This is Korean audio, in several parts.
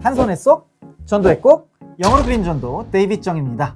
한 손에 쏙, 전도의 꼭, 영어로 그린 전도, 데이빗 정입니다.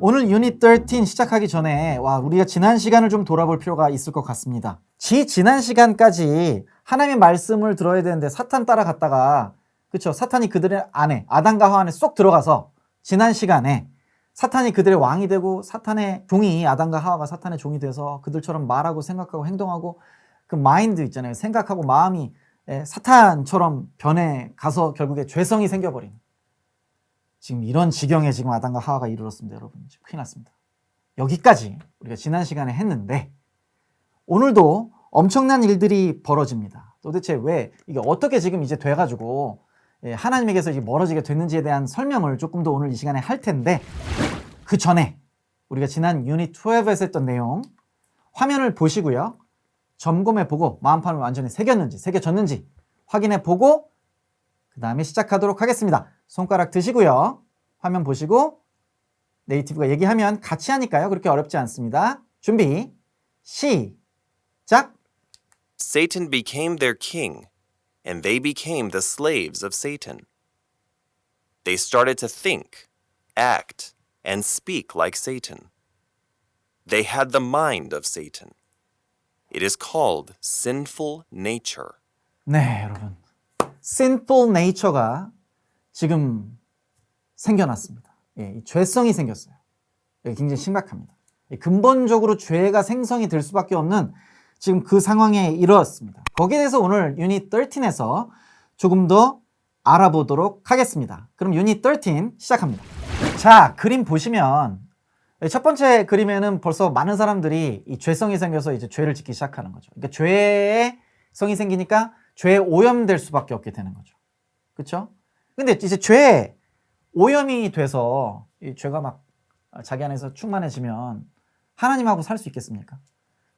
오늘 유닛 13 시작하기 전에 우리가 지난 시간을 좀 돌아볼 필요가 있을 것 같습니다. 지난 시간까지 하나님의 말씀을 들어야 되는데 사탄 따라갔다가 그쵸? 사탄이 그들의 안에 아담과 하와 안에 쏙 들어가서 지난 시간에 사탄이 그들의 왕이 되고 사탄의 종이 아담과 하와가 사탄의 종이 돼서 그들처럼 말하고 생각하고 행동하고 그 마인드 있잖아요. 생각하고 마음이 사탄처럼 변해 가서 결국에 죄성이 생겨버린 지금 이런 지경에 지금 아담과 하와가 이르렀습니다. 여러분 지금 큰일 났습니다. 여기까지 우리가 지난 시간에 했는데 오늘도 엄청난 일들이 벌어집니다. 도대체 왜 이게 어떻게 지금 이제 돼가지고 하나님에게서 이제 멀어지게 됐는지에 대한 설명을 조금 더 오늘 이 시간에 할 텐데 그 전에 우리가 지난 유닛 12에서 했던 내용 화면을 보시고요. 점검해보고 마음판을 완전히 새겨졌는지 확인해보고 그 다음에 시작하도록 하겠습니다. 손가락 드시고요. 화면 보시고 네이티브가 얘기하면 같이 하니까요. 그렇게 어렵지 않습니다. 준비, 시작! Satan became their king, and they became the slaves of Satan. They started to think, act, and speak like Satan. They had the mind of Satan. It is called sinful nature. 네, 여러분. sinful nature가 지금 생겨났습니다. 이 죄성이 생겼어요. 이게 굉장히 심각합니다. 근본적으로 죄가 생성이 될 수밖에 없는 지금 그 상황에 이르렀습니다. 거기에 대해서 오늘 유닛 13에서 조금 더 알아보도록 하겠습니다. 그럼 유닛 13 시작합니다. 자, 그림 보시면 첫 번째 그림에는 벌써 많은 사람들이 이 죄성이 생겨서 이제 죄를 짓기 시작하는 거죠. 그러니까 죄의 성이 생기니까 죄에 오염될 수밖에 없게 되는 거죠. 그렇죠? 근데 이제 죄에 오염이 돼서 이 죄가 막 자기 안에서 충만해지면 하나님하고 살 수 있겠습니까?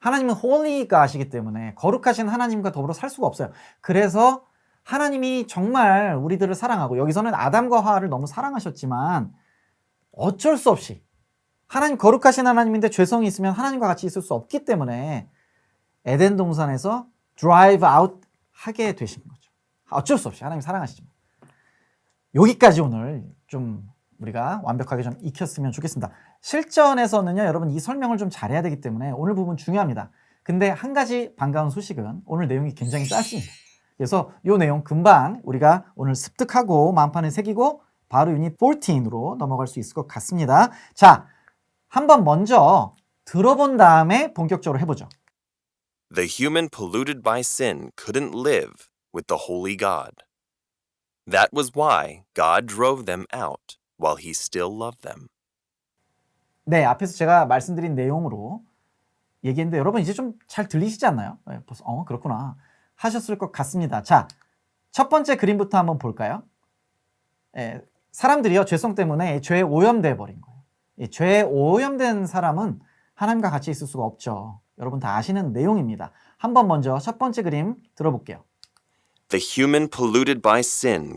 하나님은 holy God이기 때문에 거룩하신 하나님과 더불어 살 수가 없어요. 그래서 하나님이 정말 우리들을 사랑하고 여기서는 아담과 하와를 너무 사랑하셨지만 어쩔 수 없이 하나님 거룩하신 하나님인데 죄성이 있으면 하나님과 같이 있을 수 없기 때문에 에덴 동산에서 drive out 하게 되신 거죠. 어쩔 수 없이 하나님 사랑하시지만 여기까지 오늘 좀 우리가 완벽하게 좀 익혔으면 좋겠습니다. 실전에서는요, 여러분 이 설명을 좀 잘해야 되기 때문에 오늘 부분 중요합니다. 근데 한 가지 반가운 소식은 오늘 내용이 굉장히 짧습니다. 그래서 이 내용 금방 우리가 오늘 습득하고 마음판에 새기고 바로 유닛 14으로 넘어갈 수 있을 것 같습니다. 자, 한번 먼저 들어본 다음에 본격적으로 해보죠. The human polluted by sin couldn't live with the holy God. That was why God drove them out while he still loved them. 네, 앞에서 제가 말씀드린 내용으로 얘기했는데 여러분 이제 좀 잘 들리시지 않나요? 네, 벌써 그렇구나 하셨을 것 같습니다. 자, 첫 번째 그림부터 한번 볼까요? 사람들이요 죄성 때문에 죄에 오염돼 버린 거예요. 죄에 오염된 사람은 하나님과 같이 있을 수가 없죠. 여러분 다 아시는 내용입니다. 한번 먼저 첫 번째 그림 들어볼게요. The human polluted by sin.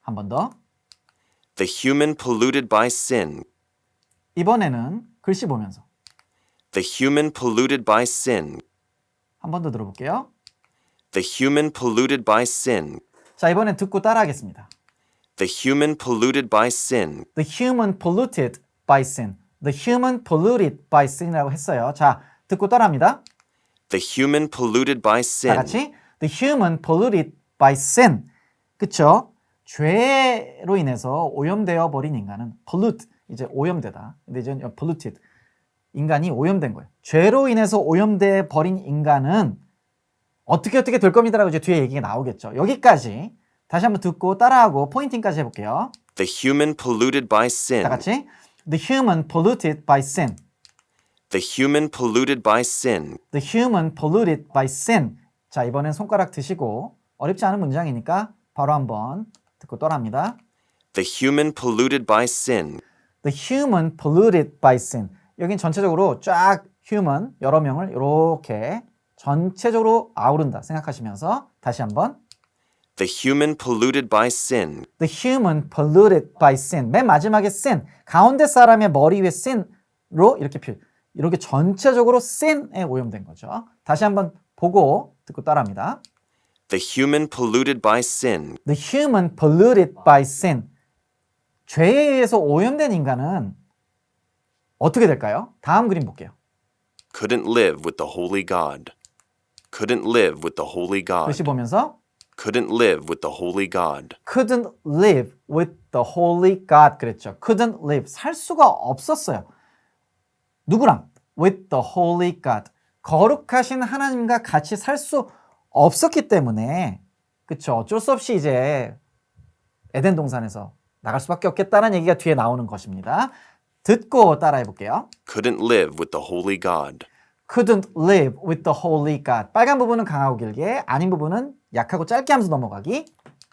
한 번 더. The human polluted by sin. 이번에는 글씨 보면서. The human polluted by sin. 한 번 더 들어볼게요. The human polluted by sin. 자, 이번엔 듣고 따라하겠습니다. The human polluted by sin. The human polluted by sin. The human polluted by sin이라고 했어요. 자, 듣고 따라합니다. The human polluted by sin. 다 같이 The human polluted by sin. 그쵸? 죄로 인해서 오염되어 버린 인간은 pollute, 이제 오염되다. 근데 이제 polluted, 인간이 오염된 거예요. 죄로 인해서 오염돼 버린 인간은 어떻게 될 겁니다라고 이제 뒤에 얘기가 나오겠죠. 여기까지 다시 한번 듣고 따라하고 포인팅까지 해볼게요. The human polluted by sin. 다 같이 The human polluted by sin. The human polluted by sin. The human polluted by sin. 자, 이번엔 손가락 드시고 어렵지 않은 문장이니까 바로 한번 듣고 따라합니다. The human polluted by sin. The human polluted by sin. 여긴 전체적으로 쫙 human 여러 명을 이렇게 전체적으로 아우른다 생각하시면서 다시 한번 The human polluted by sin. The human polluted by sin. 맨 마지막에 sin, 가운데 사람의 머리 위에 sin로 이렇게 전체적으로 sin에 오염된 거죠. 다시 한번 보고 듣고 따라합니다. The human polluted by sin The human polluted by sin. 죄에 의해서 오염된 인간은 어떻게 될까요? 다음 그림 볼게요. couldn't live with the holy God. Couldn't live with the holy God. 글씨 보면서 Couldn't live with the holy God. couldn't live with the holy God 그랬죠. couldn't live 살 수가 없었어요. 누구랑? with the holy God. 거룩하신 하나님과 같이 살 수 없었기 때문에 그쵸. 어쩔 수 없이 이제 에덴 동산에서 나갈 수밖에 없겠다는 얘기가 뒤에 나오는 것입니다. 듣고 따라해 볼게요. Couldn't live with the holy God. couldn't live with the holy God. 빨간 부분은 강하고 길게, 아닌 부분은 약하고 짧게 하면서 넘어가기.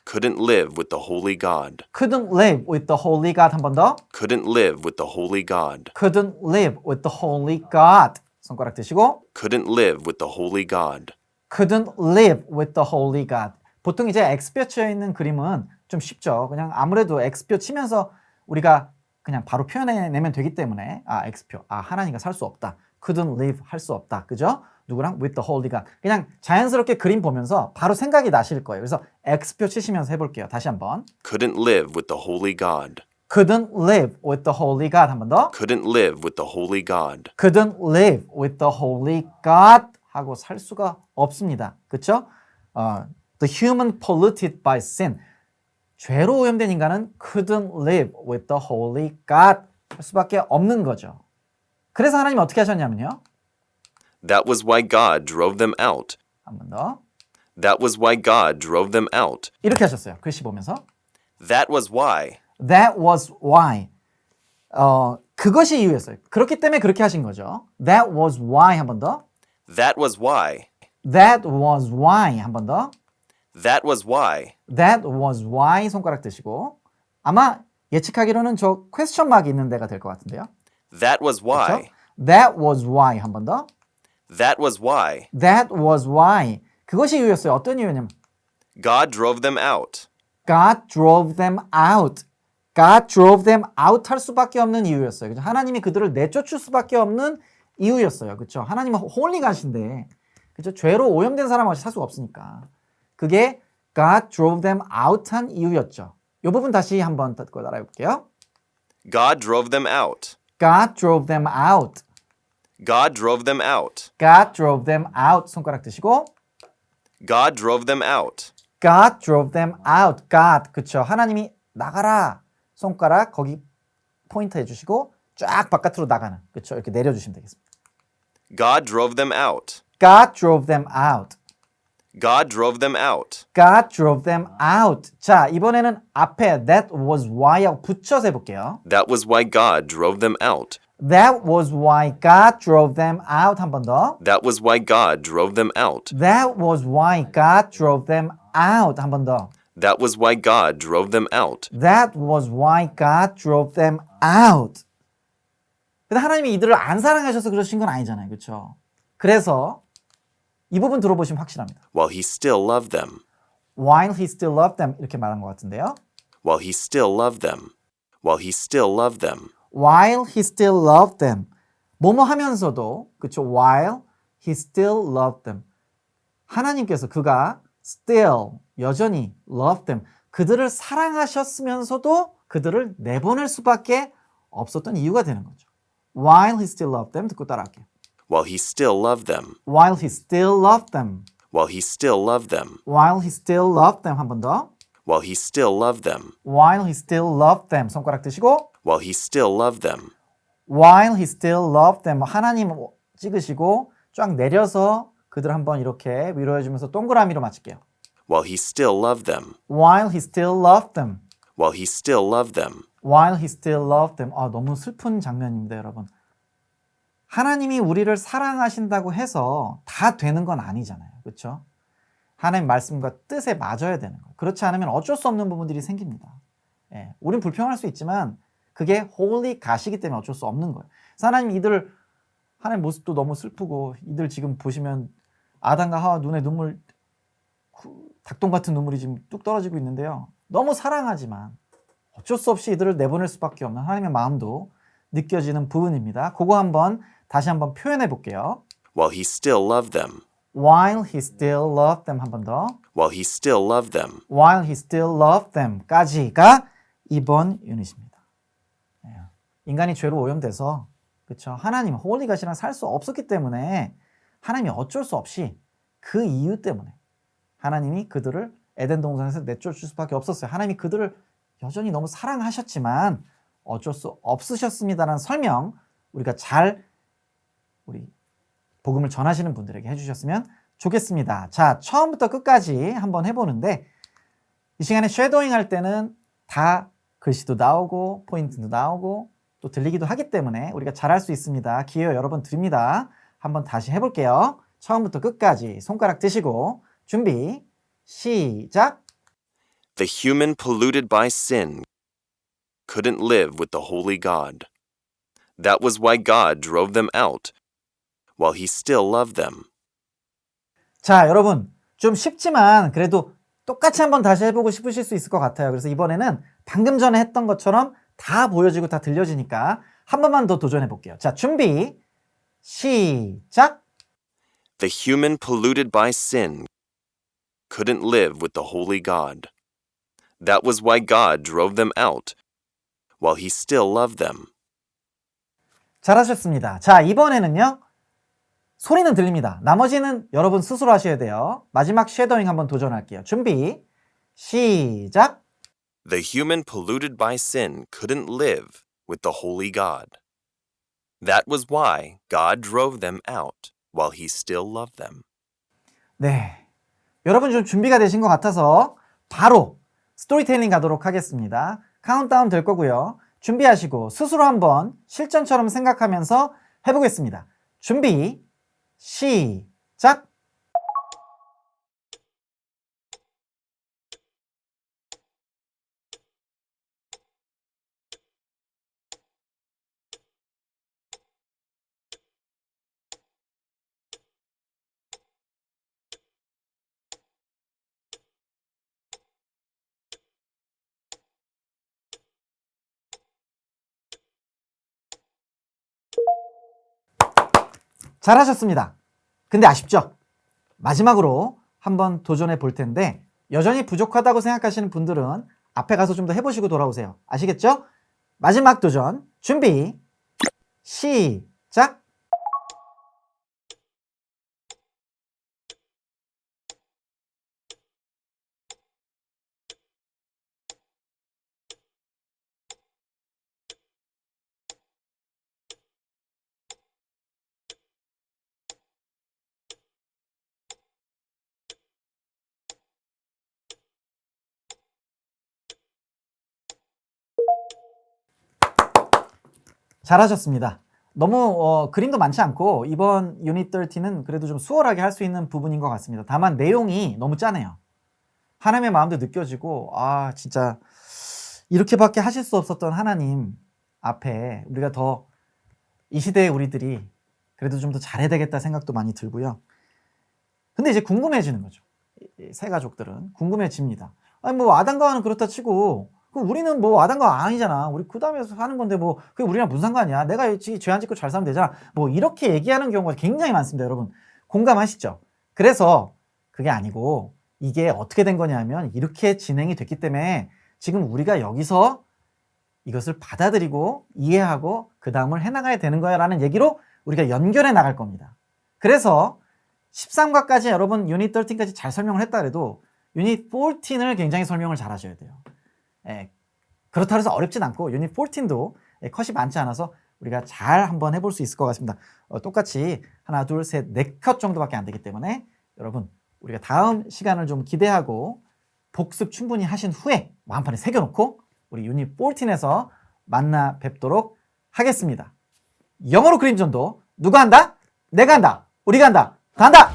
Couldn't live with the holy God. couldn't live with the holy God. 한 번 더. Couldn't live with the holy God. couldn't live with the holy God. 손가락 드시고 Couldn't live with the holy God. couldn't live with the holy God. 보통 이제 X표 치여 있는 그림은 좀 쉽죠. 그냥 아무래도 X표 치면서 우리가 그냥 바로 표현해내면 되기 때문에 X표. 하나님과 살 수 없다. couldn't live 할 수 없다. 그죠? 누구랑? with the holy God. 그냥 자연스럽게 그림 보면서 바로 생각이 나실 거예요. 그래서 X표 치시면서 해볼게요. 다시 한번. Couldn't live with the holy God. couldn't live with the holy God. 한 번 더. Couldn't live with the holy God. couldn't live with the holy God 하고 살 수가 없습니다. 그렇죠? The human polluted by sin. 죄로 오염된 인간은 couldn't live with the holy God 할 수밖에 없는 거죠. 그래서 하나님 어떻게 하셨냐면요. That was why God drove them out. 한 번 더. That was why God drove them out. 이렇게 하셨어요. 글씨 보면서. That was why. That was why. 그것이 이유였어요. 그렇기 때문에 그렇게 하신 거죠. That was why 한 번 더. That was why. That was why 한 번 더. That was why. That was why 손가락 드시고 아마 예측하기로는 저 퀘스천 마크 있는 데가 될 것 같은데요. That was why. 그렇죠? That was why 한 번 더. That was why. That was why. 그것이 이유였어요. 어떤 이유냐면 God drove them out. God drove them out. God drove them out 할 수밖에 없는 이유였어요. 그죠? 하나님이 그들을 내쫓을 수밖에 없는 이유였어요. 그렇죠? 하나님은 홀리 가신데 그죠? 죄로 오염된 사람 없이 살 수가 없으니까. 그게 God drove them out 한 이유였죠. 이 부분 다시 한번 듣고 따라해 볼게요. God drove them out. God drove them out. God drove them out. God drove them out. 손가락 드시고 God drove them out. God drove them out. God. 그쵸. 하나님이 나가라. 손가락 거기 포인트 해주시고 쫙 바깥으로 나가는. 그쵸. 이렇게 내려주시면 되겠습니다. God drove them out. God drove them out. God drove them out. God drove them out. 자, 이번에는 앞에 that was why하고 붙여서 해볼게요. That was why God drove them out. That was why God drove them out. 한 번 더. That was why God drove them out. That was why God drove them out. 한 번 더. That was why God drove them out. That was why God drove them out. 근데 하나님이 이들을 안 사랑하셔서 그러신 건 아니잖아요. 그렇죠? 그래서 이 부분 들어보시면 확실합니다. While he still loved them. While he still loved them 이렇게 말한 것 같은데요. While he still loved them. While he still loved them. While he still loved them. 뭐뭐 하면서도 그렇죠? While he still loved them. 하나님께서 그가 still 여전히 loved them. 그들을 사랑하셨으면서도 그들을 내보낼 수밖에 없었던 이유가 되는 거죠. While he still loved them 듣고 따라할게요. While he still loved them. While he still loved them. While he still loved them. While he still loved them 한 번 더. While he still loved them. While he still loved them 손가락 드시고 While he still loved them. While he still loved them 하나님 찍으시고 쫙 내려서 그들 한번 이렇게 위로해 주면서 동그라미로 맞출게요. While he still loved them. While he still loved them. While he still loved them. While he still loved them. 너무 슬픈 장면입니다, 여러분. 하나님이 우리를 사랑하신다고 해서 다 되는 건 아니잖아요. 그렇죠? 하나님 말씀과 뜻에 맞아야 되는 거예요. 그렇지 않으면 어쩔 수 없는 부분들이 생깁니다. 예, 우린 불평할 수 있지만 그게 홀리 가시기 때문에 어쩔 수 없는 거예요. 그래서 하나님 이들 하나님 모습도 너무 슬프고 이들 지금 보시면 아담과 하와 눈에 눈물 닭똥 같은 눈물이 지금 뚝 떨어지고 있는데요. 너무 사랑하지만 어쩔 수 없이 이들을 내보낼 수밖에 없는 하나님의 마음도 느껴지는 부분입니다. 그거 다시 한번 표현해 볼게요. While he still loved them. while he still loved them. 한 번 더. while he still loved them. while he still loved them 까지가 이번 유닛입니다. 인간이 죄로 오염돼서 그렇죠. 하나님 홀리 갓이랑 살 수 없었기 때문에 하나님이 어쩔 수 없이 그 이유 때문에 하나님이 그들을 에덴 동산에서 내쫓을 수밖에 없었어요. 하나님이 그들을 여전히 너무 사랑하셨지만 어쩔 수 없으셨습니다라는 설명 우리가 잘 우리 복음을 전하시는 분들에게 해주셨으면 좋겠습니다. 자, 처음부터 끝까지 한번 해보는데 이 시간에 쉐도잉 할 때는 다 글씨도 나오고 포인트도 나오고 또 들리기도 하기 때문에 우리가 잘할 수 있습니다. 기회 여러 번 드립니다. 한번 다시 해볼게요. 처음부터 끝까지 손가락 드시고 준비 시작. The human polluted by sin couldn't live with the holy God. That was why God drove them out while he still loved them. 자, 여러분 좀 쉽지만 그래도 똑같이 한번 다시 해보고 싶으실 수 있을 것 같아요. 그래서 이번에는 방금 전에 했던 것처럼 다 보여지고 다 들려지니까 한 번만 더 도전해 볼게요. 자, 준비 시작. The human polluted by sin couldn't live with the holy God. That was why God drove them out while he still loved them. 잘하셨습니다. 자, 이번에는요. 소리는 들립니다. 나머지는 여러분 스스로 하셔야 돼요. 마지막 쉐도잉 한번 도전할게요. 준비 시작. The human polluted by sin couldn't live with the holy God. That was why God drove them out while he still loved them. 네, 여러분 좀 준비가 되신 것 같아서 바로 스토리텔링 가도록 하겠습니다. 카운트다운 될 거고요. 준비하시고 스스로 한번 실전처럼 생각하면서 해보겠습니다. 준비 시작. 잘하셨습니다. 근데 아쉽죠? 마지막으로 한번 도전해 볼 텐데 여전히 부족하다고 생각하시는 분들은 앞에 가서 좀 더 해보시고 돌아오세요. 아시겠죠? 마지막 도전 준비 시작. 잘하셨습니다. 너무 그림도 많지 않고 이번 유닛 30는 그래도 좀 수월하게 할 수 있는 부분인 것 같습니다. 다만 내용이 너무 짜네요. 하나님의 마음도 느껴지고 아 진짜 이렇게밖에 하실 수 없었던 하나님 앞에 우리가 더 이 시대의 우리들이 그래도 좀 더 잘해야 되겠다 생각도 많이 들고요. 근데 이제 궁금해지는 거죠. 새 가족들은 궁금해집니다. 아니 뭐 아담과 하와는 그렇다 치고 우리는 뭐 아담과 아니잖아. 우리 그 다음에 사는 건데 뭐 그게 우리랑 무슨 상관이야. 내가 죄 안 짓고 잘 살면 되잖아. 뭐 이렇게 얘기하는 경우가 굉장히 많습니다. 여러분 공감하시죠? 그래서 그게 아니고 이게 어떻게 된 거냐면 이렇게 진행이 됐기 때문에 지금 우리가 여기서 이것을 받아들이고 이해하고 그 다음을 해나가야 되는 거야 라는 얘기로 우리가 연결해 나갈 겁니다. 그래서 13과까지 여러분 유닛 13까지 잘 설명을 했다 그래도 유닛 14을 굉장히 설명을 잘 하셔야 돼요. 예, 그렇다고 해서 어렵진 않고 유닛 14도 컷이 많지 않아서 우리가 잘 한번 해볼 수 있을 것 같습니다. 똑같이 하나 둘 셋 4컷 정도밖에 안 되기 때문에 여러분 우리가 다음 시간을 좀 기대하고 복습 충분히 하신 후에 마음판에 새겨놓고 우리 유닛 14에서 만나 뵙도록 하겠습니다. 영어로 그림전도 누가 한다? 내가 한다. 우리가 한다. 다 한다.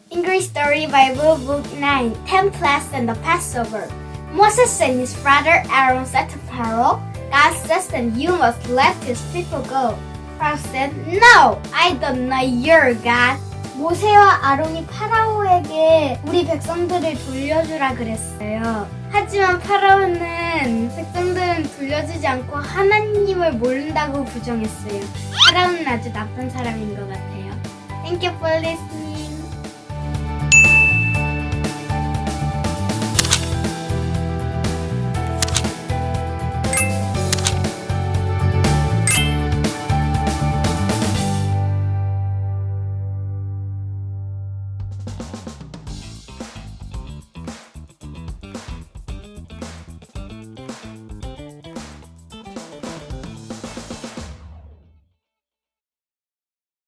English Story Bible Book 9, 10 Plagues and the Passover. Moses and his brother Aaron said to Pharaoh, God says that you must let his people go. Pharaoh said, No, I don't know your God. 모세와 아론이 파라오에게 우리 백성들을 돌려주라 그랬어요. 하지만 파라오는 백성들은 돌려주지 않고 하나님을 모른다고 부정했어요. 파라오는 아주 나쁜 사람인 것 같아요. Thank you for listening.